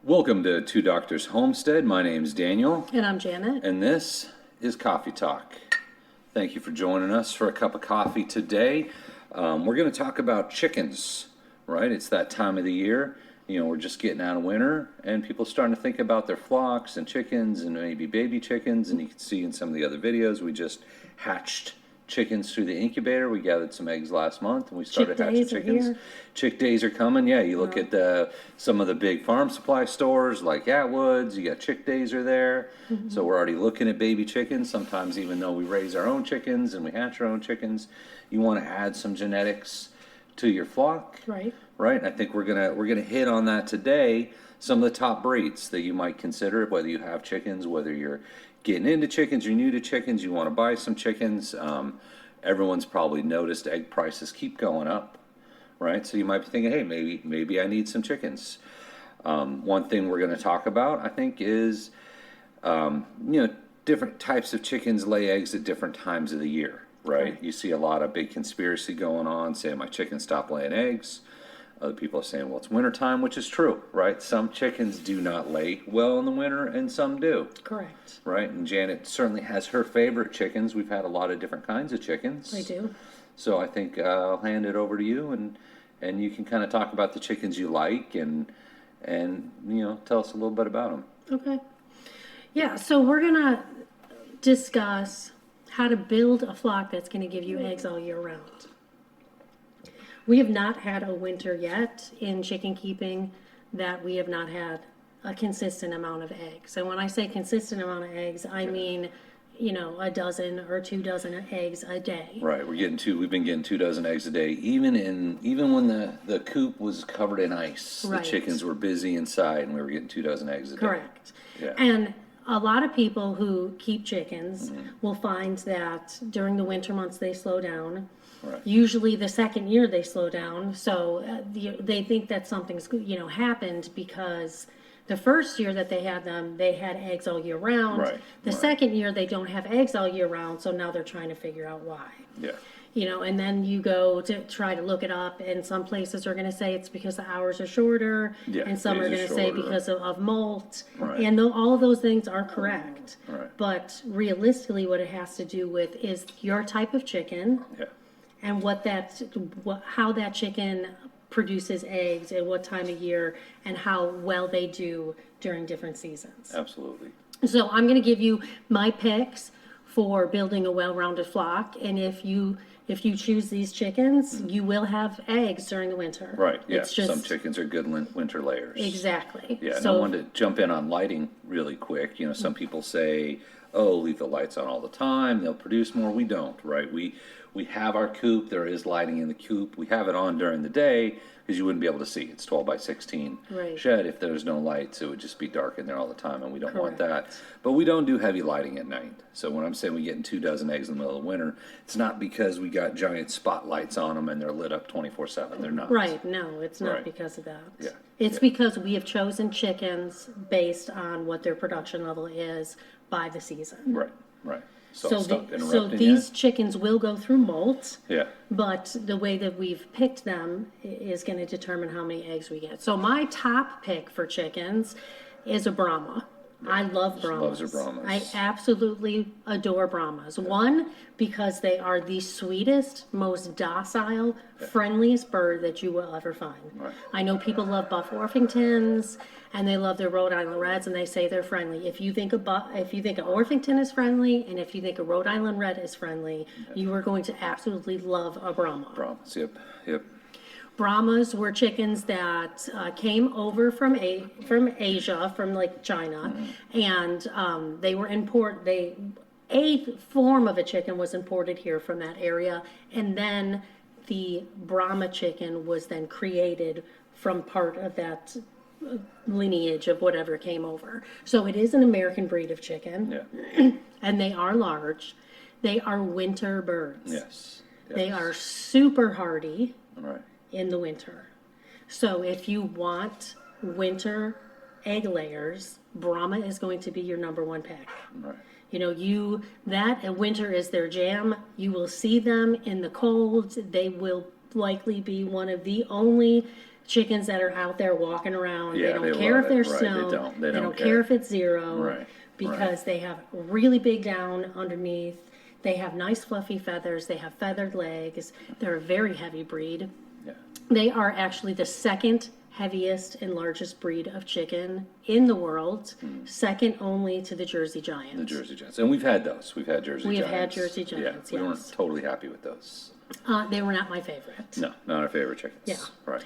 Welcome to Two Doctors Homestead. My name's Daniel. And I'm Janet. And this is Coffee Talk. Thank you for joining us for a cup of coffee today. We're going to talk about chickens, right? It's that time of the year. You know, we're just getting out of winter, and people are starting to think about their flocks and chickens and maybe baby chickens. And you can see in some of the other videos, we just hatched chickens through the incubator. We gathered some eggs last month, and we started hatching chickens. Chick days are coming. Yeah, you look at some of the big farm supply stores like Atwood's. You got chick days are there. Mm-hmm. So we're already looking at baby chickens. Sometimes, even though we raise our own chickens and we hatch our own chickens, you want to add some genetics to your flock. Right. Right. And I think we're gonna hit on that today. Some of the top breeds that you might consider, whether you have chickens, whether you're getting into chickens, you're new to chickens, you want to buy some chickens. Everyone's probably noticed egg prices keep going up, right? So you might be thinking, hey, maybe I need some chickens. One thing we're going to talk about, I think, is different types of chickens lay eggs at different times of the year, right? You see a lot of big conspiracy going on, saying my chickens stop laying eggs. Other people are saying, well, it's wintertime, which is true, right? Some chickens do not lay well in the winter, and some do. Correct. Right? And Janet certainly has her favorite chickens. We've had a lot of different kinds of chickens. I do. So I think I'll hand it over to you, and you can kind of talk about the chickens you like, and tell us a little bit about them. Okay. Yeah, so we're going to discuss how to build a flock that's going to give you eggs all year round. We have not had a winter yet in chicken keeping that we have not had a consistent amount of eggs. And when I say consistent amount of eggs, I mean, a dozen or 2 dozen eggs a day. Right. We've been getting 2 dozen eggs a day. Even when the coop was covered in ice, right. The chickens were busy inside, and we were getting 2 dozen eggs a day. Correct. Yeah. And a lot of people who keep chickens will find that during the winter months they slow down. Right. Usually the second year they slow down, so they think that something's happened because the first year that they had them, they had eggs all year round. Right. The second year they don't have eggs all year round, so now they're trying to figure out why. Yeah. And then you go to try to look it up, and some places are going to say it's because the hours are shorter, and some are going to say because of molt, and all of those things are correct. Right. But realistically, what it has to do with is your type of chicken. Yeah. And how that chicken produces eggs at what time of year and how well they do during different seasons. Absolutely. So I'm going to give you my picks for building a well-rounded flock, and if you choose these chickens, you will have eggs during the winter. Right. Yeah. Some chickens are good winter layers. Exactly. Yeah. And I wanted to jump in on lighting really quick. Some people say, "Oh, leave the lights on all the time; they'll produce more." We don't. Right. We have our coop. There is lighting in the coop. We have it on during the day because you wouldn't be able to see. It's 12 by 16 shed. If there's no lights, it would just be dark in there all the time, and we don't want that. But we don't do heavy lighting at night. So when I'm saying we getting 2 dozen eggs in the middle of winter, it's not because we got giant spotlights on them and they're lit up 24/7. They're not. Right. No, it's not because of that. Yeah. It's because we have chosen chickens based on what their production level is by the season. Right. Right. So these chickens will go through molt, but the way that we've picked them is going to determine how many eggs we get. So my top pick for chickens is a Brahma. Yeah. I love Brahmas. Loves Brahmas. I absolutely adore Brahmas. Yeah. One, because they are the sweetest, most docile, friendliest bird that you will ever find. Right. I know people love Buff Orpingtons, and they love their Rhode Island Reds, and they say they're friendly. If you think an Orpington is friendly, and if you think a Rhode Island Red is friendly, you are going to absolutely love a Brahma. Brahmas, yep. Brahmas were chickens that came over from Asia, from like China, and they were a form of a chicken was imported here from that area, and then the Brahma chicken was then created from part of that lineage of whatever came over. So it is an American breed of chicken, and they are large. They are winter birds. Yes. They are super hardy. Right. In the winter. So if you want winter egg layers, Brahma is going to be your number one pick. Right. That winter is their jam. You will see them in the cold. They will likely be one of the only chickens that are out there walking around. Yeah, They don't they care love if there's it. Right, snow. they don't. They don't care care. if it's zero. Right, Because right. they have really big down underneath. They have nice fluffy feathers. They have feathered legs. They're a very heavy breed. Yeah. They are actually the second heaviest and largest breed of chicken in the world, second only to the Jersey Giant. The Jersey Giants. And we've had those. We've had Jersey We Giants. have had Jersey Giants, Yeah, we yes. weren't totally happy with those. They were not my favorite. No, not our favorite chickens. Yeah. Right.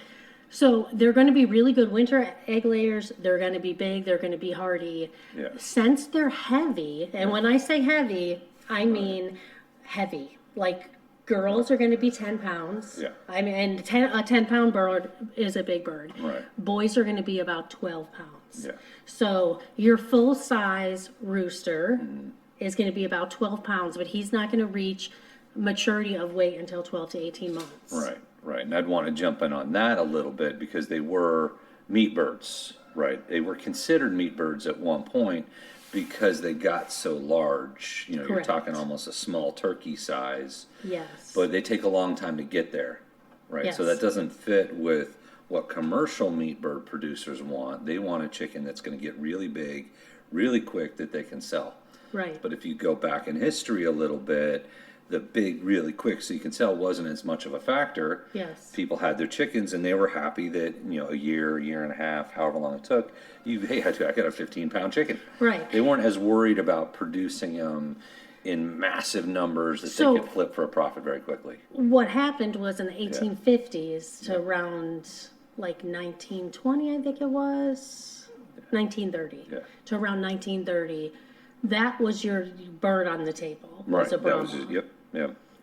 So they're going to be really good winter egg layers. They're going to be big. They're going to be hardy. Yeah. Since they're heavy, and when I say heavy, I mean heavy. Like girls are going to be 10 pounds. Yeah. I mean, and a 10-pound bird is a big bird. Right. Boys are going to be about 12 pounds. Yeah. So your full size rooster Mm-hmm. is going to be about 12 pounds, but he's not going to reach maturity of weight until 12 to 18 months. Right, right. And I'd want to jump in on that a little bit because they were meat birds, right? They were considered meat birds at one point because they got so large. You know, Correct. you're talking almost a small turkey size, Yes. but they take a long time to get there, right? So Yes. that doesn't fit with what commercial meat bird producers want. They want a chicken that's going to get really big, really quick that they can sell. Right. But if you go back in history a little bit, the big, really quick, so you can sell wasn't as much of a factor. Yes. People had their chickens and they were happy that, you know, a year and a half, however long it took, hey, I got a 15-pound chicken. Right. They weren't as worried about producing them in massive numbers that So- they could flip for a profit very quickly. What happened was in the 1850s to around like 1920, I think it was, 1930, Yeah. to around 1930, that was your bird on the table. Right. Was a That Brahma. was just, yep.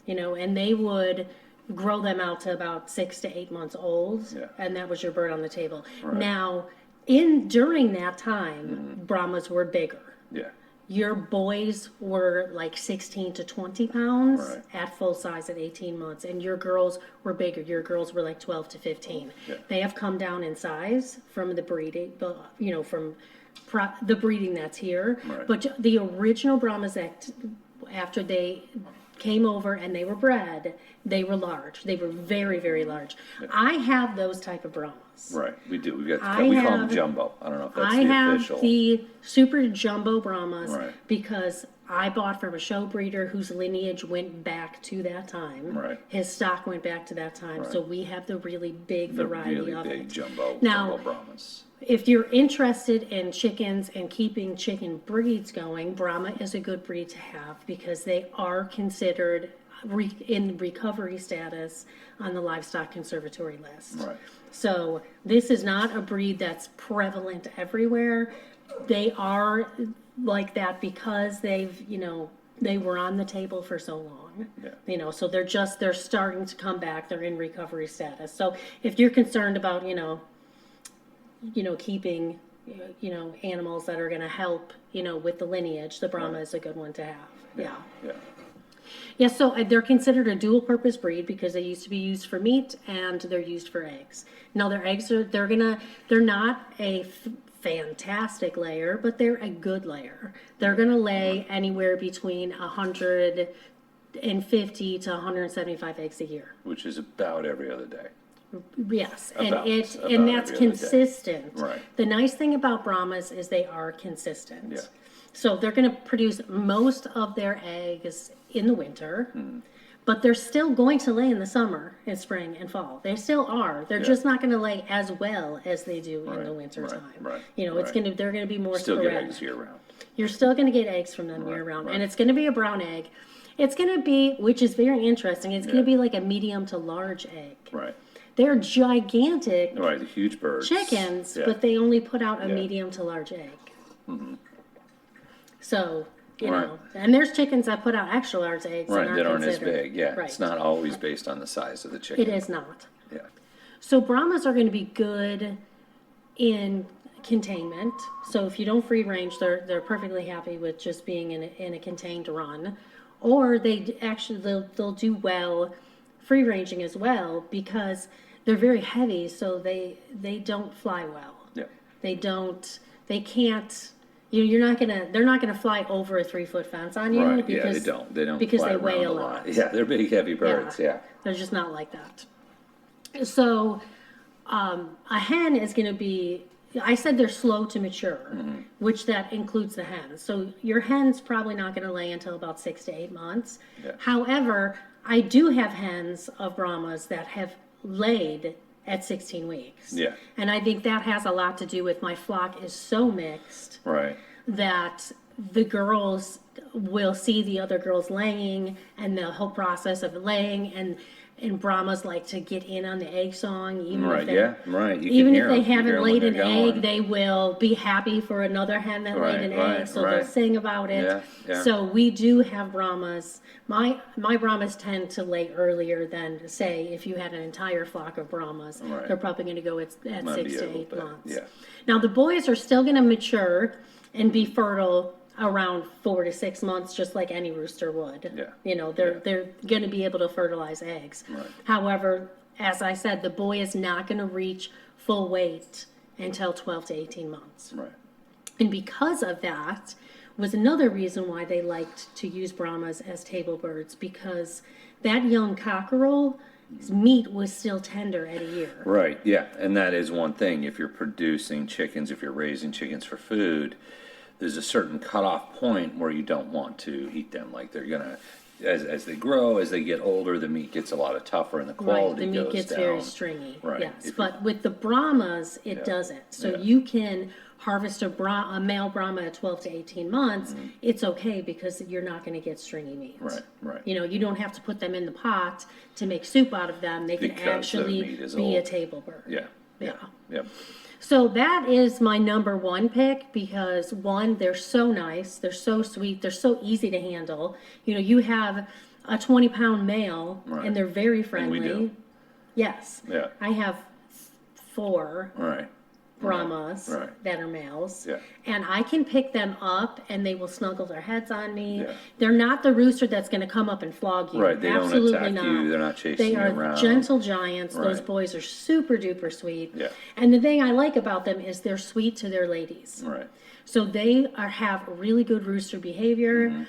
You know, and they would grow them out to about 6 to 8 months old, Yeah. and that was your bird on the table. Right. Mm-hmm. Now, during that time, Brahmas were bigger. Yeah. Your boys were like 16 to 20 pounds Right. at full size at 18 months, and your girls were bigger. Your girls were like 12 to 15. Yeah. They have come down in size from the breeding, you know, from the breeding that's here. Right. But the original Brahmas that after they came over and they were bred, they were large. They were very, very large. I have those type of Brahmas. Right. We do. We call I them have- jumbo. I don't know if that's I the have official. the super jumbo Brahmas Right. because I bought from a show breeder whose lineage went back to that time. Right. His stock went back to that time, so we have the really big the variety really of big it. jumbo Now- Brahmas. If you're interested in chickens and keeping chicken breeds going, Brahma is a good breed to have because they are considered in recovery status on the livestock conservatory list. Right. So this is not a breed that's prevalent everywhere. They are like that because they've, you know, they were on the table for so long. Yeah. You know, so they're starting to come back. They're in recovery status. So if you're concerned about, keeping, animals that are going to help, with the lineage, the Brahma is a good one to have. Yeah. Yeah. Yeah, so they're considered a dual-purpose breed because they used to be used for meat and they're used for eggs. Now their eggs they're not a fantastic layer, but they're a good layer. They're gonna lay anywhere between 150 to 175 eggs a year. Which is about every other day. Yes, About and that's every other day. consistent. Right. The nice thing about Brahmas is they are consistent. Yeah. So they're going to produce most of their eggs in the winter, but they're still going to lay in the summer and spring and fall. They still are. They're just not going to lay as well as they do in the winter right, time. right, It's right. they're going to be more Still sporadic. get eggs year round. You're still going to get eggs from them year round, right. and it's going to be a brown egg. It's going to be, which is very interesting. It's going to be like a medium to large egg. Right. They're gigantic Right. The huge birds. chickens, Yeah. but they only put out a Yeah. medium to large egg. So, Right. and there's chickens that put out extra large eggs Right. and That aren't aren't as considered. big. Yeah. Right. It's not always based on the size of the chicken. It is not. Yeah. So Brahmas are going to be good in containment. So if you don't free range, they're perfectly happy with just being in a contained run. Or they'll do well free ranging as well because they're very heavy, so they don't fly well. Yeah. They can't, they're not gonna fly over a 3-foot fence on you. Right. Because, Yeah. They don't. because fly they weigh around a lot. Yeah. They're big, heavy birds. Yeah. They're just not like that. So a hen is going to be, I said they're slow to mature, which that includes the hens. So your hen's probably not going to lay until about 6 to 8 months. Yeah. However, I do have hens of Brahmas that have laid at 16 weeks. Yeah. And I think that has a lot to do with my flock is so mixed Right. that the girls will see the other girls laying and the whole process of laying, and Brahmas like to get in on the egg song, even Right. if they, Yeah. Right. You even can if hear they 'em. You hear haven't 'em when laid an they're egg, going. they will be happy for another hen that laid an Right, egg, so they'll right. sing about it. Yeah, yeah. So we do have Brahmas. My Brahmas tend to lay earlier than, say, if you had an entire flock of Brahmas. Right. They're probably going to go at Might 6 be a to little 8 bit, months. yeah. Now the boys are still going to mature and be fertile around 4 to 6 months, just like any rooster would. Yeah. You know, they're going to be able to fertilize eggs. Right. However, as I said, the boy is not going to reach full weight until 12 to 18 months. Right. And because of that was another reason why they liked to use Brahmas as table birds, because that young cockerel's meat was still tender at a year. Right, yeah, and that is one thing. If you're producing chickens, if you're raising chickens for food, there's a certain cutoff point where you don't want to eat them. Like they're gonna, as they grow, as they get older, the meat gets a lot of tougher and the Right, quality the goes meat gets down. very stringy. Right. Yes, If but with the Brahmas, it Yeah. doesn't. So Yeah. you can harvest a male Brahma at 12 to 18 months. It's okay because you're not going to get stringy meat. Right, right. You know, you don't have to put them in the pot to make soup out of them. They can Because the actually meat is be a old. table bird. Yeah, Yeah. yeah, So that is my number one pick because one, they're so nice, they're so sweet, they're so easy to handle. You know, you have a 20-pound male Right. and they're very And friendly. we do. Yes. Yeah. I have 4 right. Brahmas Right. that are males. Yeah. And I can pick them up and they will snuggle their heads on me. Yeah. They're not the rooster that's going to come up and flog you. Right, they Absolutely don't attack not. you, they're not chasing They you are around. gentle giants. Those Right. boys are super duper sweet. Yeah. And the thing I like about them is they're sweet to their ladies. Right, So they have really good rooster behavior. Mm-hmm.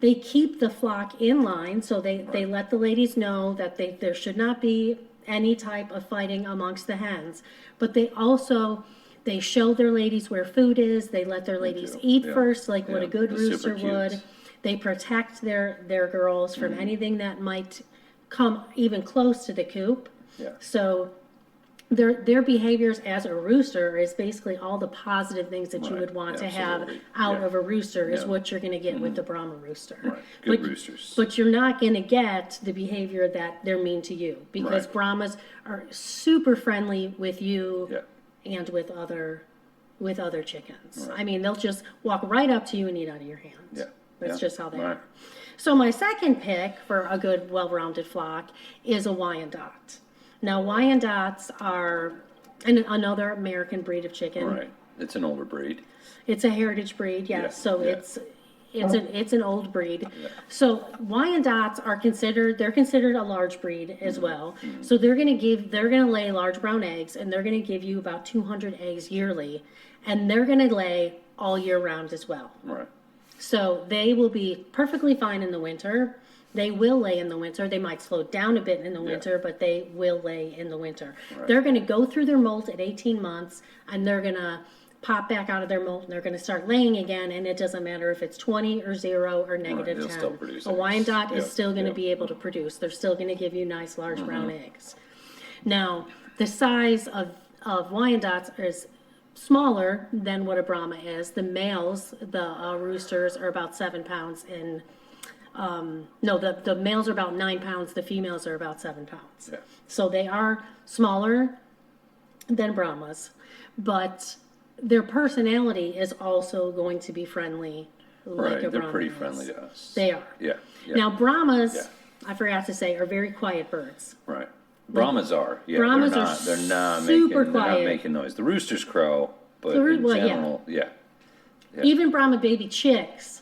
They keep the flock in line, so they let the ladies know that there should not be any type of fighting amongst the hens. But they show their ladies where food is. They let their ladies do, eat yeah. first, like what Yeah, a good the super rooster would. cutes. They protect their girls from Mm-hmm. anything that might come even close to the coop. yeah, So their behaviors as a rooster is basically all the positive things that you Right, would want to have absolutely. out Yeah. of a rooster is Yeah. Mm-hmm. what you're going to get with the Brahma rooster. right. Good But- roosters. But you're not going to get the behavior that they're mean to you because Right. Brahmas are super friendly with you Yeah. and with other chickens. Right. I mean, they'll just walk right up to you and eat out of your hand. Yeah. That's yeah. just how they Right. are. So my second pick for a good, well-rounded flock is a Wyandotte. Now, Wyandottes are another American breed of chicken. Right. It's an older breed. It's a heritage breed, yes. Yeah, So yeah. it's an old breed. Yeah. So Wyandottes are considered a large breed as Mm-hmm. well. So they're gonna lay large brown eggs and they're gonna give you about 200 eggs yearly, and they're gonna lay all year round as well. Right. So they will be perfectly fine in the winter. They will lay in the winter. They might slow down a bit in the winter, but they will lay in the winter. Right. They're going to go through their molt at 18 months, and they're going to pop back out of their molt, and they're going to start laying again, and it doesn't matter if it's 20 or 0 or negative they'll 10. still produce A eggs. Wyandotte is Yep, still going to yep. be able to produce. They're still going to give you nice, large Mm-hmm. brown eggs. Now, the size of Wyandottes is smaller than what a Brahma is. The males, the roosters, are about 7 pounds in. No, the males are about 9 pounds. The females are about 7 pounds. Yeah. So they are smaller than Brahmas, but their personality is also going to be friendly, like Right. a They're Brahma pretty is. friendly to us. They are. Yeah. Yeah. Now Brahmas, Yeah. I forgot to say, are very quiet birds. Right. Brahmas are. Yeah. Brahmas they're are not, they're not super making. They're quiet. not making noise. The roosters crow, but The roo- in well, yeah. general, yeah. Yeah. Even Brahma baby chicks,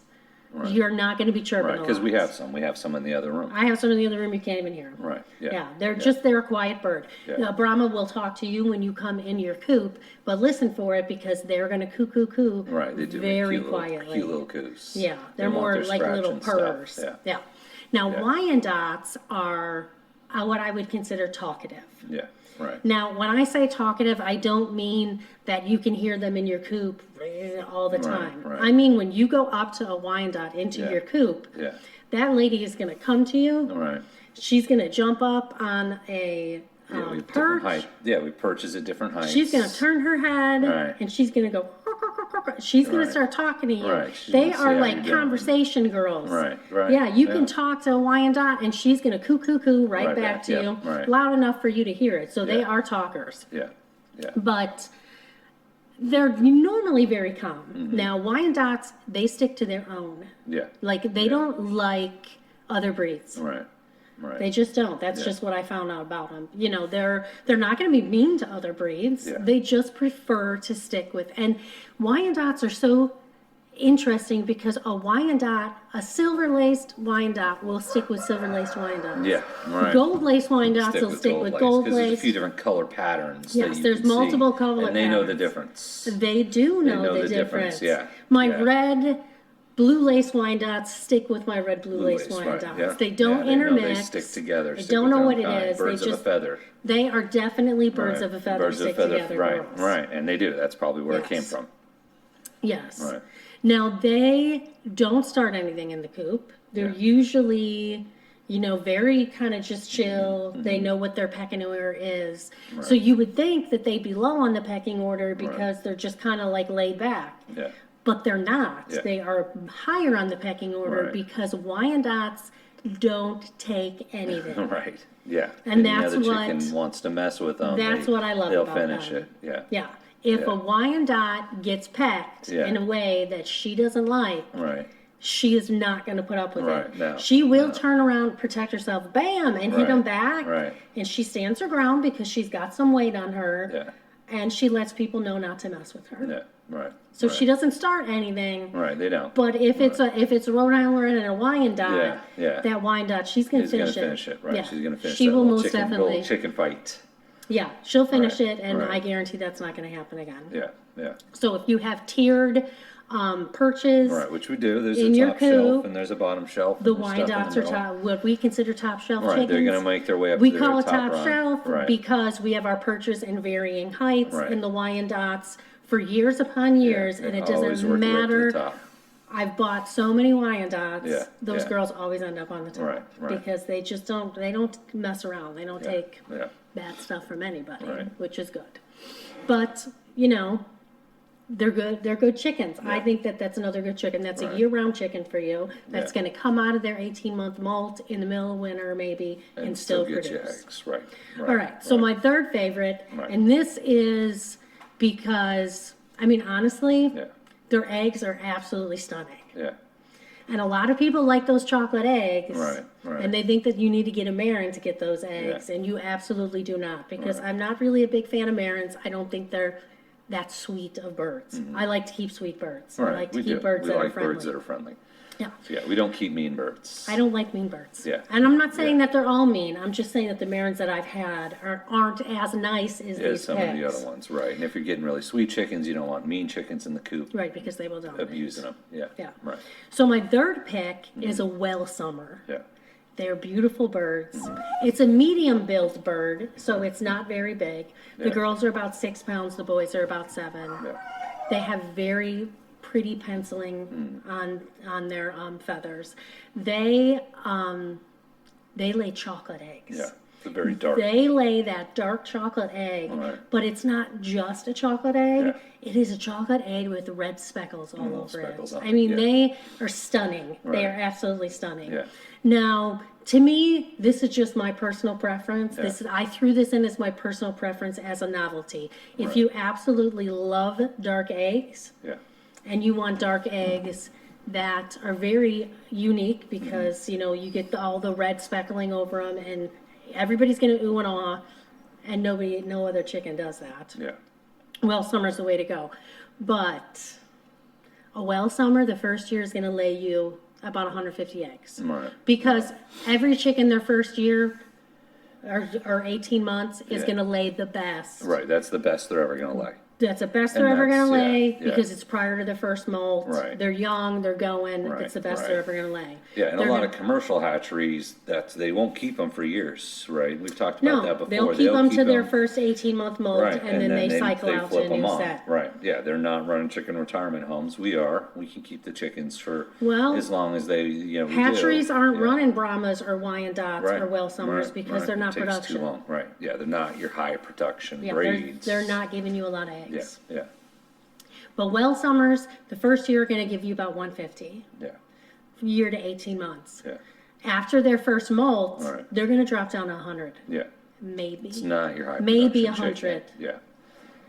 Right. you're not going to be chirping Right. a Because lot. we have some. We have some in the other room. I have some in the other room, you can't even hear them. Right. Yeah. Yeah, they're a quiet bird. Yeah. Now, Brahma will talk to you when you come in your coop, but listen for it because they're going to coo Right. They do make very cute quietly. Little, cute little coos. Yeah, They they're want more their like scratch little and stuff. purrs. Yeah. Yeah. Now Yeah. Wyandottes are what I would consider talkative. Yeah. Right. Now, when I say talkative, I don't mean that you can hear them in your coop all the time. right. I mean, when you go up to a Wyandotte into Yeah. your coop, Yeah. that lady is going to come to you. Right. She's going to jump up on a Yeah, we have different perch. height. Yeah, we perches at different heights. She's going to turn her head, Right. and she's going to go. She's going Right. to start talking to you. Right. She's They gonna see are how like you're doing. conversation girls. Right, right. Yeah, you Yeah. can talk to a Wyandotte, and she's going to coo right back to yeah, you, right. loud enough for you to hear it. So they Yeah. are talkers. Yeah. Yeah. But they're normally very calm. Mm-hmm. Now, Wyandottes, they stick to their own. Yeah. Like, they don't like other breeds. Right. Right. They just don't. That's Yeah. just what I found out about them. You know, they're not going to be mean to other breeds. Yeah. They just prefer to stick with. And Wyandottes are so interesting because a silver-laced Wyandotte will stick with silver-laced Wyandottes. Yeah. Right. Gold-laced Wyandottes will stick with gold lace, 'cause there's a gold-laced. few different color patterns. Yes, that you there's can see, multiple color and they know the patterns. difference. They do know, know the the difference, difference. yeah, My yeah. red blue lace Wyandottes stick with my red blue lace Right, Wyandottes. yeah. They don't Yeah, they know intermix. They stick together. They stick don't with know their what own it kind. is. Birds they of a feather. They are definitely birds Right. of a feather Birds of stick feather. together Right. girls. Right. And they do. That's probably where it came Yes. from. Yes. Right. Now, they don't start anything in the coop. They're Yeah. usually, very kind of just chill. Mm-hmm. They know what their pecking order is. So you would think that they'd be low on the pecking order because they're just kind of like laid back. Yeah. But they're not. Yeah. They are higher on the pecking order Right. because Wyandottes don't take anything. Right. Yeah. And Any that's other what- chicken wants to mess with them. That's what I love They'll about finish them. it. Yeah. Yeah. If Yeah. a Wyandotte gets pecked Yeah. in a way that she doesn't like, Right. she is not going to put up with Right, it. no, She will no. turn around, protect herself, bam, and hit Right, them back. right. And she stands her ground because she's got some weight on her. Yeah. And she lets people know not to mess with her. Yeah. Right. So right. she doesn't start anything. Right. They don't. But if it's a Rhode Island and a Wyandotte, Yeah, yeah. that Wyandotte, she's going to She's gonna finish it. finish it. Right. Yeah. She's gonna finish She that will little most chicken, definitely. little chicken fight. Yeah, she'll finish Right, it, and right. I guarantee that's not going to happen again. Yeah. Yeah. So if you have tiered perches, Right. Which we do. There's In a your top shelf coop, and there's a bottom shelf. the and there's stuff in Wyandottes the are middle. top, what we consider top shelf Right. chickens. They're gonna make their way up We to call their it top run. shelf Right. because we have our perches in varying heights Right. in the Wyandottes for years upon years, and it Always doesn't work their way up to the matter. top. I've bought so many Wyandottes. Yeah, Those yeah. girls always end up on the top Right, right. because they just don't. They don't mess around. They don't take Yeah. bad stuff from anybody, Right. which is good. But they're good. They're good chickens. I think that's another good chicken. That's a Right. year-round chicken for you. That's Yeah. going to come out of their 18-month molt in the middle of winter, maybe, and still get you produce. eggs. Right. All right. So my third favorite, Right. and this is because honestly, Yeah. their eggs are absolutely stunning. Yeah. And a lot of people like those chocolate eggs. Right, right. And they think that you need to get a Marin to get those eggs. Yeah. And you absolutely do not. Because Right. I'm not really a big fan of Marins. I don't think they're that sweet of birds. I like to keep sweet birds. I Right. like to we keep do. birds we that like are friendly. birds that are friendly. Yeah. So, yeah. We don't keep mean birds. I don't like mean birds. Yeah. And I'm not saying Yeah. that they're all mean. I'm just saying that the Marins that I've had aren't as nice as As these some pigs. of the other ones, right? And if you're getting really sweet chickens, you don't want mean chickens in the coop Right, because they will dominate. abusing them. Yeah. Yeah. Right. So my third pick is a well summer. Yeah. They're beautiful birds. It's a medium-billed bird, so it's not very big. The Yeah. girls are about 6 pounds. The boys are about 7. Yeah. They have very pretty penciling Mm. on their feathers. They lay chocolate eggs. Yeah. It's very dark. They lay that dark chocolate egg, Right. but it's not just a chocolate egg. Yeah. It is a chocolate egg with red speckles all Little over speckles it. on I it, mean, yeah. they are stunning. Right. They are absolutely stunning. Yeah. Now, to me, this is just my personal preference. Yeah. I threw this in as my personal preference as a novelty. If Right. you absolutely love dark eggs Yeah. and you want dark eggs that are very unique because Mm-hmm. you get all the red speckling over them, and everybody's gonna ooh and ah, and no other chicken does that. Yeah. Well, summer's the way to go, but a well summer, the first year is gonna lay you about 150 eggs. Right. Because every chicken their first year or 18 months is Yeah. going to lay the best. Right. That's the best they're ever gonna lay. That's the best And they're ever that's- gonna yeah, lay yeah. because it's prior to their first molt. Right. They're young, they're going. Right, It's the best right. they're ever gonna lay. Yeah, and They're a lot gonna- of commercial hatcheries, they won't keep them for years, right? We've talked about that No, before. they'll keep them to their them- first 18-month molt, Right, and then they cycle out to flip a them new on. set. Right, yeah, they're not running chicken retirement homes. We are. We can keep the chickens for Well, as long as they, we do. Hatcheries aren't Yeah. running Brahmas or Wyandottes Right, or Wellsummers right, because right. they're not It takes production. too long. Right, yeah, they're not your high production Yeah, breeds. they're not giving you a lot of Yeah, eggs. yeah, But Wellsummers, the first year are gonna give you about 150, yeah, year to 18 months. yeah, After their first molt, All right. they're gonna drop down to 100, yeah. maybe. It's not your high Maybe production 100. chicken. Yeah,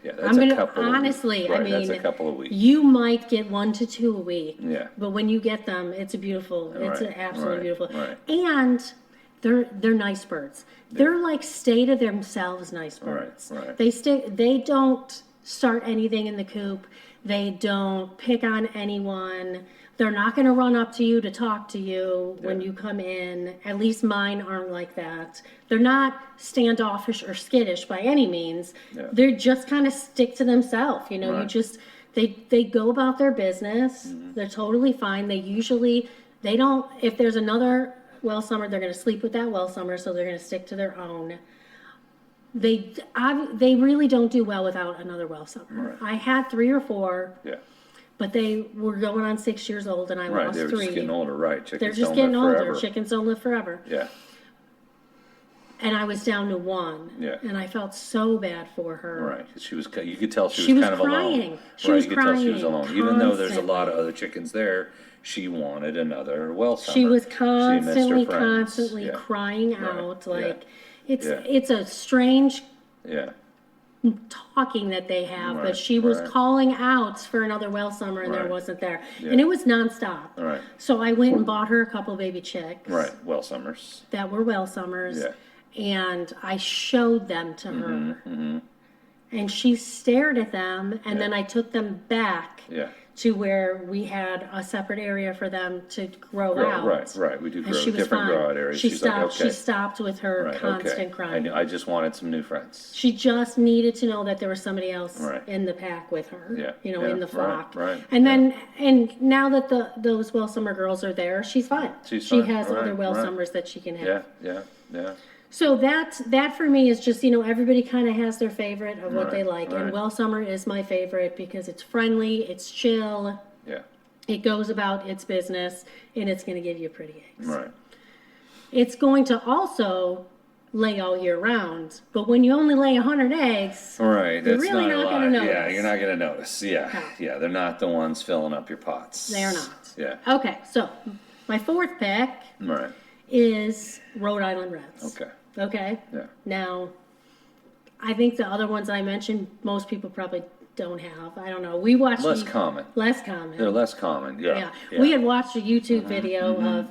yeah, I'm that's a gonna, couple of honestly, weeks. I Right, that's a mean, couple of weeks. you might get 1 to 2 a week. Yeah. But when you get them, it's Right, absolutely right, beautiful. right. And they're nice birds. They're like stay to themselves nice birds. right. They don't start anything in the coop. They don't pick on anyone. They're not going to run up to you to talk to you when Yeah. you come in. At least mine aren't like that. They're not standoffish or skittish by any means. Yeah. They just kind of stick to themselves. You Right. just they go about their business. Mm-hmm. They're totally fine. They don't, if there's another well summer, they're going to sleep with that well summer, so they're going to stick to their own. They really don't do well without another well summer. Right. I had 3 or 4, Yeah, but they were going on 6 years old, and I right, lost they were 3. just getting older, right? Chickens They're just don't getting live older. forever. Chickens don't live forever. Yeah, And I was down to 1. Yeah. And I felt so bad for her. right, 'cause you could tell she She was was kind of alone. crying. She Right, was you could tell she was crying alone. Even though there's a lot of constantly. other chickens there, she wanted another well summer. She was missed her constantly, friends. constantly Yeah, crying Right. out. Yeah. Like, it's Yeah. it's a strange yeah, talking that they have, Right, but she was right. calling out for another well summer and there Right. wasn't there. Yeah. And it was nonstop. Right. So I went and bought her a couple baby chicks right, well summers. that were well summers. Yeah. And I showed them to her. Mm-hmm. And she stared at them, and Yeah. then I took them back Yeah, to where we had a separate area for them to grow out. right, we do And grow she was different fine. grow out areas. She She's stopped. like, She okay, stopped with her right, constant okay. crying. I just wanted some new friends. She just needed to know that there was somebody else Right. in the pack with her. Yeah, You know, yeah, in the right, flock. right, And yeah. then, and now that those well summer girls are there, she's fine. She's She fine, has right, other well right. summers that she can have. Yeah, yeah, yeah. So that for me is just, everybody kind of has their favorite of what they Right, like. And right. well summer is my favorite because it's friendly, it's chill, Yeah, it goes about its business, and it's going to give you pretty eggs. right. It's going to also lay all year round, but when you only lay 100 eggs, Right, You're that's really not a not lot. gonna Yeah, notice. you're not gonna notice. Yeah, No. yeah, they're not the ones filling up your pots. they are not. Yeah, Okay, so my 4th pick right. is Rhode Island Reds. Okay. Okay? Yeah. Now, I think the other ones I mentioned, most people probably don't have. I don't know. We watched Less common. Less common. They're less common. Yeah. Yeah. yeah. We had watched a YouTube video of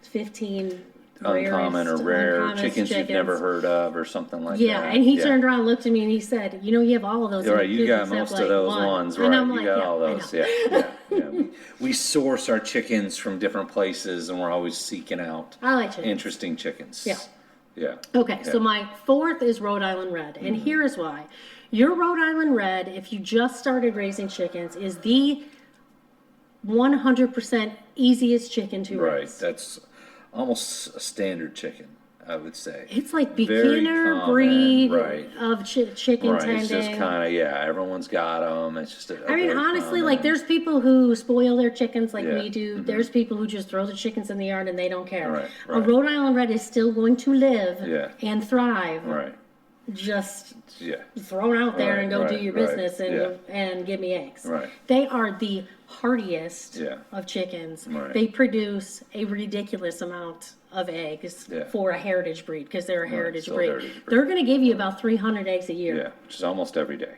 15 uncommon or rarest rare uncommon chickens you've never heard of or something like Yeah, that. and he turned around, looked at me, and he said, "You have all of those." You're in right, the you coop got except, most like, of those one." ones, And right? I'm You like, got yeah, all I those, know. yeah, yeah. We source our chickens from different places, and we're always seeking out I like chickens. interesting chickens. Yeah. Yeah. Okay, so Yeah. my 4th is Rhode Island Red, and here is why. Your Rhode Island Red, if you just started raising chickens, is the 100% easiest chicken to Right. raise. That's almost a standard chicken, I would say. It's like Very beginner common, breed right. of chicken Right. tending. It's just kind of, yeah, everyone's got them. It's just I mean, honestly, like there's people who spoil their chickens like Yeah, we do. There's people who just throw the chickens in the yard and they don't care. Right, A right. Rhode Island Red is still going to live Yeah. and thrive. Right. Just Yeah. thrown out there and go do Right, your right, business and yeah. and give me eggs. Right. They are the hardiest Yeah. of chickens. Right. They produce a ridiculous amount of eggs Yeah. for a heritage breed because they're a heritage still breed. heritage breed. They're going to give you about 300 eggs a year. Yeah. Which is almost every day.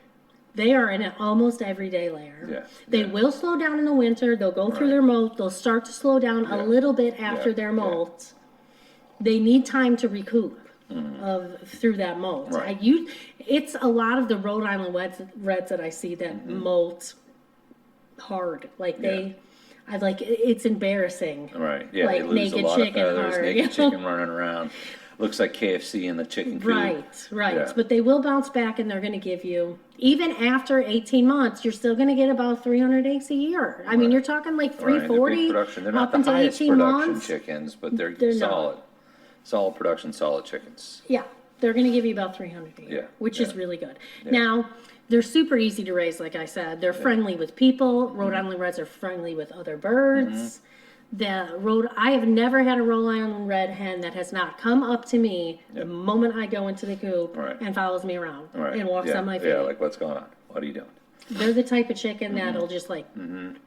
They are an almost everyday layer. Yeah, They yeah. will slow down in the winter. They'll go through Right. their molt. They'll start to slow down Yeah. a little bit after Yeah, their yeah. molt. They need time to recoup through that molt. Mm-hmm. Right. It's a lot of the Rhode Island reds that I see that molt hard. Like it's embarrassing. Right. Yeah. Like they lose naked a lot of chicken feathers, hard, naked you know? chicken running around. looks like KFC in the chicken coop. Right. Yeah. But they will bounce back, and they're going to give you, even after 18 months, you're still going to get about 300 eggs a year. I mean, you're talking like Right, they're big 340 production. They're up not the until highest 18 production months. chickens, but they're They're solid. Solid production, solid chickens. Yeah, they're going to give you about 300 a year, Yeah, which is yeah. really good. Now, they're super easy to raise, like I said. They're friendly with people. Mm-hmm. Rhode Island Reds are friendly with other birds. I have never had a Rhode Island Red hen that has not come up to me the moment I go into the coop Right. and follows me around Right. and walks yeah. on my feet. Yeah, like what's going on? What are you doing? They're the type of chicken Mm-hmm. that'll just like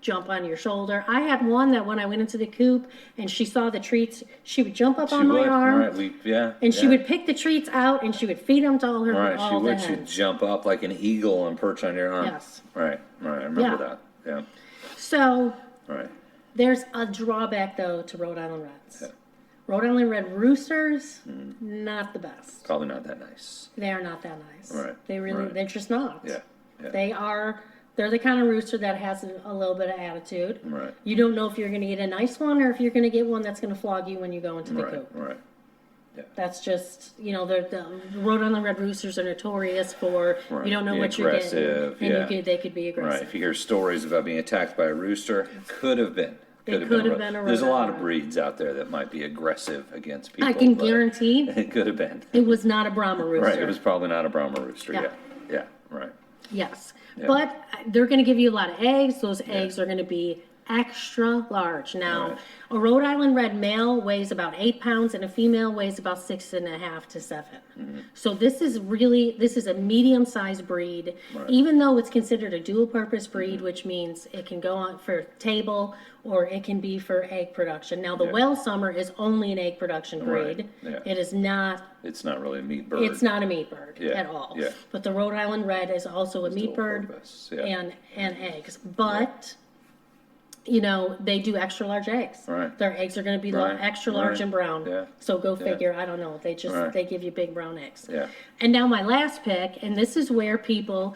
jump on your shoulder. I had one that when I went into the coop and she saw the treats, she would jump up on my would. arm. Right. And she would pick the treats out and she would feed them to all her Right, all she the would. hens. She'd jump up like an eagle and perch on your arm. Yes. Right. I remember that. Yeah. So Right. there's a drawback though to Rhode Island Reds. Yeah. Rhode Island Red roosters, not the best. Probably not that nice. They are not that nice. Right, They really, right. they're just not. Yeah. Yeah. They're the kind of rooster that has a little bit of attitude. Right. You don't know if you're going to get a nice one or if you're going to get one that's going to flog you when you go into the coop. Right. That's just, the Rhode Island Red roosters are notorious for, Right. you don't know Be what you're getting. aggressive, And yeah. they could be Right. aggressive. If you hear stories about being attacked by a rooster, could have been. It could have been a There's a Rhode lot of Island. breeds out there that might be aggressive against people. I can but guarantee It could have been. it was not a Brahma rooster. Right. It was probably not a Brahma rooster. Yeah. Yeah. Right. Yes, Yeah. but they're going to give you a lot of eggs. Those eggs are going to be extra large. Now, Right. a Rhode Island Red male weighs about 8 pounds and a female weighs about 6.5 to 7. Mm-hmm. So this is a medium-sized breed, Right. even though it's considered a dual-purpose breed, Mm-hmm. which means it can go on for table or it can be for egg production. Now, the Yeah. Well Summer is only an egg production breed. Right. Yeah. It is not. It's not really a meat bird. It's not a meat bird Yeah, at all. yeah. But the Rhode Island Red is also a meat dual bird purpose, yeah. and eggs. But they do extra large eggs. Right. Their eggs are going to be Right, extra large right, and brown. yeah, So go yeah. figure. I don't know. They just Right. they give you big brown eggs. Yeah. And now my last pick, and this is where people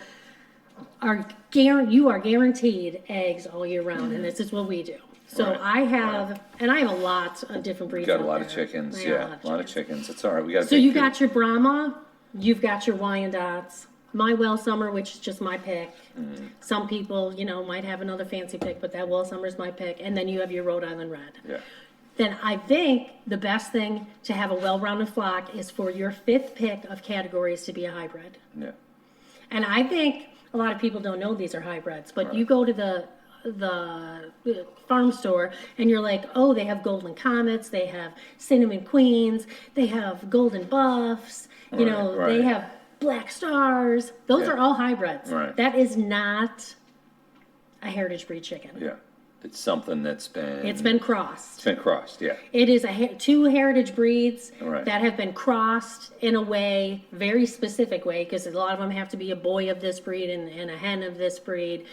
you are guaranteed eggs all year round, and this is what we do. So Right, I have a lot of different breeds. You got a out lot of there. chickens. I got Yeah. A lot of chickens. It's all right. We got. So you got your Brahma, you've got your Wyandottes, my Well Summer, which is just my pick. Mm-hmm. Some people, might have another fancy pick, but that Well Summer is my pick. And then you have your Rhode Island Red. Yeah. Then I think the best thing to have a well-rounded flock is for your fifth pick of categories to be a hybrid. Yeah. And I think a lot of people don't know these are hybrids, but you go to the farm store and you're like, oh, they have golden comets, they have cinnamon queens, they have golden buffs, Right, they right. have black stars. Those Yeah. are all hybrids. Right. That is not a heritage breed chicken. Yeah. It's something that's been. It's been crossed. It's been crossed. Yeah. It is two heritage breeds Right. that have been crossed in a way, very specific way, because a lot of them have to be a boy of this breed and a hen of this breed.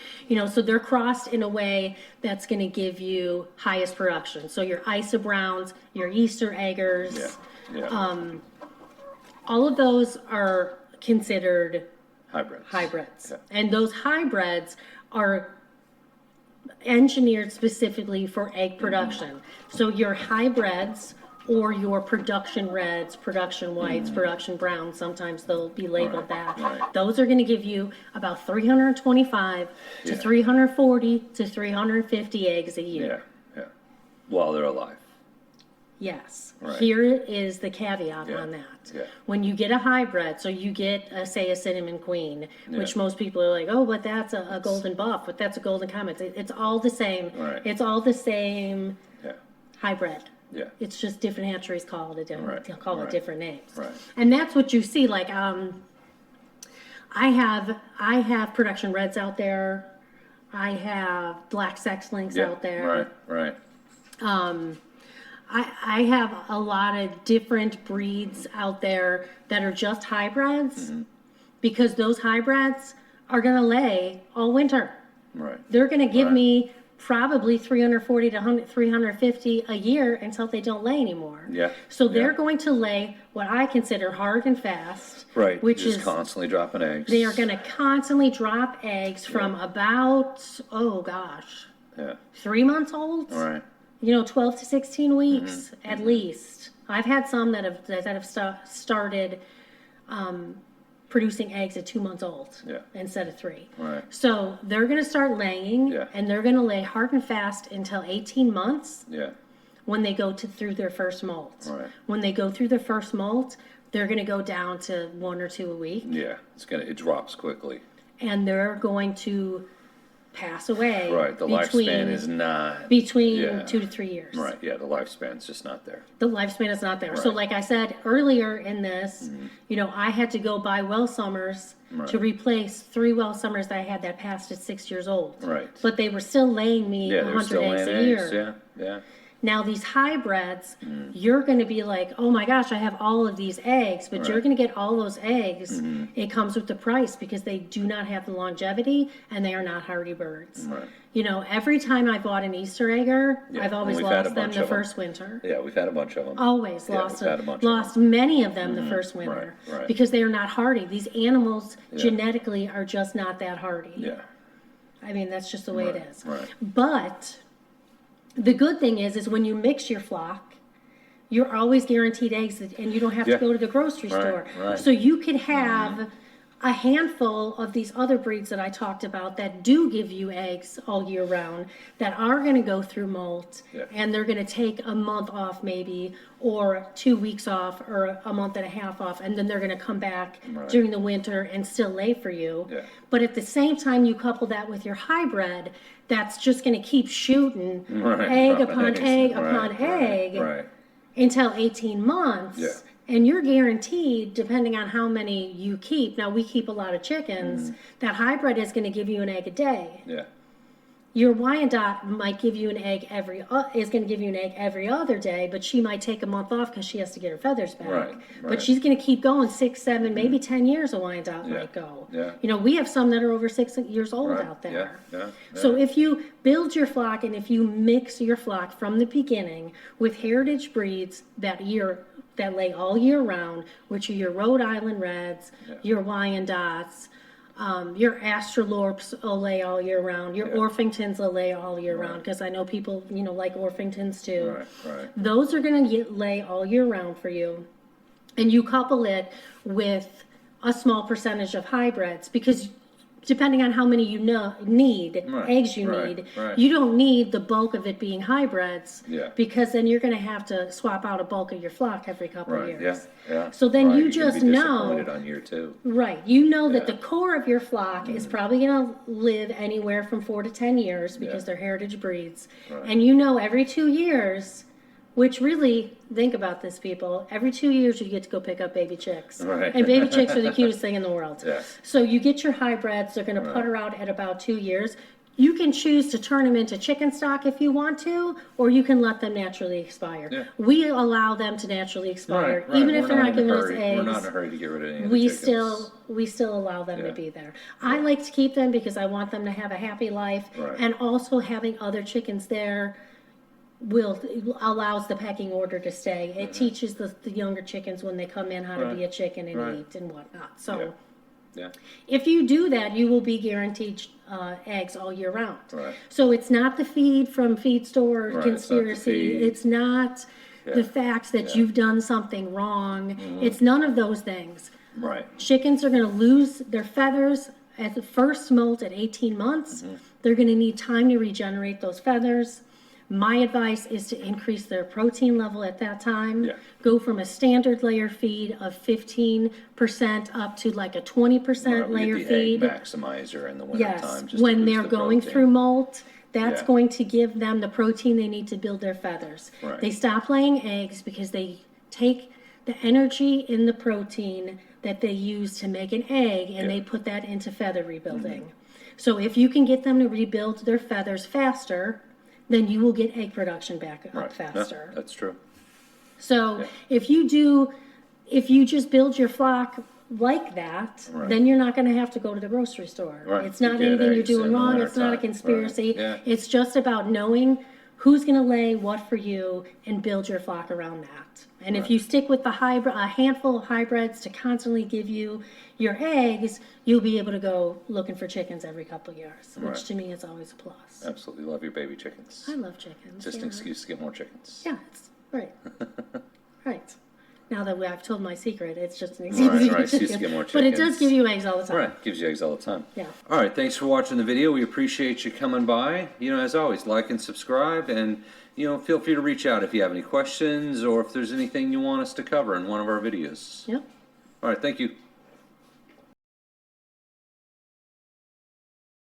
So they're crossed in a way that's going to give you highest production. So your Isa Browns, your Easter Eggers, Yeah. Yeah. all of those are considered Hybrids. hybrids. Yeah. And those hybrids are engineered specifically for egg production. So your hybrids or your production reds, production whites, production browns, sometimes they'll be labeled that. right. Those are going to give you about 325 to Yeah. 340 to 350 eggs a year. Yeah. Yeah. While they're alive. Yes. Right. Here is the caveat Yeah. on that. Yeah. When you get a hybrid, so you get, say, a cinnamon queen, which Yeah. most people are like, oh, but that's a golden buff, but that's a golden comet. It's all the same. Right. It's all the same Yeah. hybrid. Yeah. It's just different hatcheries call it Right, it right. different names. Right. And that's what you see. Like, I have production reds out there. I have black sex links Yeah. out there. Right. I have a lot of different breeds out there that are just hybrids because those hybrids are going to lay all winter. Right. They're going to give Right. me probably 340 to 350 a year until they don't lay anymore. Yeah. So they're Yeah. going to lay what I consider hard and fast. Right. Which Just is constantly dropping eggs. they are going to constantly drop eggs from about, 3 3 months old. Right. 12 to 16 weeks at least. I've had some that have started producing eggs at 2 months old Yeah. instead of 3. Right. So they're going to start laying, Yeah. and they're going to lay hard and fast until 18 months Yeah. when they go through their first molt. Right. When they go through their first molt, they're going to go down to 1 or 2 a week, Yeah. It drops quickly. and they're going to pass away. Right. The lifespan is not. between Yeah. 2 to 3 years. Right. Yeah. The lifespan's just not there. The lifespan is not there. So Right. like I said earlier in this, I had to go buy well summers to replace 3 well summers that I had that passed at 6 years old. Right. But they were still laying me Yeah. They're 100 still eggs laying a year. eggs. Yeah. Yeah. Now these hybrids, you're going to be like, oh my gosh, I have all of these eggs, but you're Right. going to get all those eggs. It comes with the price because they do not have the longevity and they are not hardy birds. Right. Every time I bought an Easter egger, Yeah, I've always and we've had lost a them bunch the of 'em. first winter. Yeah. We've had a bunch of them. Always Yeah, lost we've had a them. bunch of Lost many of them the first winter Right, right. because they are not hardy. These animals Yeah. genetically are just not that hardy. Yeah. I mean, that's just the way Right, it is. right. But the good thing is when you mix your flock, you're always guaranteed eggs, and you don't have Yeah. to go to the grocery Right, store. right. So you could have a handful of these other breeds that I talked about that do give you eggs all year round, that are going to go through molt, Yeah. and they're going to take a month off maybe, or 2 weeks off, or a month and a half off, and then they're going to come back Right. during the winter and still lay for you. Yeah. But at the same time, you couple that with your hybrid, that's just going to keep shooting Right, egg right, upon egg right, upon right, egg Right. until 18 months. Yeah. And you're guaranteed, depending on how many you keep, now we keep a lot of chickens, that hybrid is going to give you an egg a day. Yeah. Your Wyandotte might give you an egg is going to give you an egg every other day, but she might take a month off because she has to get her feathers back. Right, But right. she's going to keep going 6, 7, maybe 10 years. A Wyandotte Yeah, might go. yeah. We have some that are over 6 years old Right. out there. Yeah. Yeah. So if you build your flock and if you mix your flock from the beginning with heritage breeds that lay all year round, which are your Rhode Island Reds, your Wyandottes, your Astrolorps will lay all year round, your Orpingtons will lay all year round, because I know people, like Orpingtons too. Right. Right. Those are going to lay all year round for you. And you couple it with a small percentage of hybrids, because depending on how many need, Right, eggs you right, need, right. you don't need the bulk of it being hybrids, Yeah. because then you're going to have to swap out a bulk of your flock every couple of Right. years. Yeah. Yeah. So then Right, you you're gonna just be know- disappointed on year 2. Right. You know that Yeah. the core of your flock is probably going to live anywhere from 4 to 10 years because Yeah. they're heritage breeds. Right. And every 2 years, which really, think about this, people, every 2 years you get to go pick up baby chicks. Right. And baby chicks are the cutest thing in the world. Yeah. So you get your hybrids, they're going to putter out at about 2 years. You can choose to turn them into chicken stock if you want to, or you can let them naturally expire. Yeah. We allow them to naturally expire, Right. even We're if they're not in a giving us hurry. eggs. We're not in a hurry to get rid of any of the We chickens. still allow them Yeah. to be there. I like to keep them because I want them to have a happy life, Right. and also having other chickens there allows the pecking order to stay. It teaches the younger chickens when they come in how to be a chicken and Right. eat and whatnot. So Yeah. Yeah. if you do that, you will be guaranteed eggs all year round. Right. So it's not the feed from feed store Right, it's not the conspiracy. feed. It's not the Yeah. facts that Yeah. you've done something wrong. It's none of those things. Right. Chickens are going to lose their feathers at the first molt at 18 months. Mm-hmm. They're going to need time to regenerate those feathers. My advice is to increase their protein level at that time. Yeah. Go from a standard layer feed of 15% up to like a 20% Right, we layer get the egg feed. maximizer in the wintertime. Yes, just to when boost they're the going protein. through molt, that's Yeah. going to give them the protein they need to build their feathers. Right. They stop laying eggs because they take the energy in the protein that they use to make an egg, and they put that into feather rebuilding. So if you can get them to rebuild their feathers faster, then you will get egg production back up Right. Yeah, faster. that's true. So if you just build your flock like that, Right. then you're not going to have to go to the grocery store. Right. It's not You get anything you're eggs in doing the wrong. It's not a wintertime. conspiracy. Right. Yeah. It's just about knowing who's going to lay what for you and build your flock around that. And if Right. you stick with a handful of hybrids to constantly give you your eggs, you'll be able to go looking for chickens every couple of years, which Right. to me is always a plus. Absolutely love your baby chickens. I love chickens. Just yeah. an excuse to get more chickens. Yeah, it's right. Right. Now that I've told my secret, it's just an excuse. Right, right. So you get more But it does chickens. give you eggs all the time. Right, gives you eggs all the time. Yeah. All right, thanks for watching the video. We appreciate you coming by. As always, like and subscribe, and feel free to reach out if you have any questions or if there's anything you want us to cover in one of our videos. Yep. All right, thank you.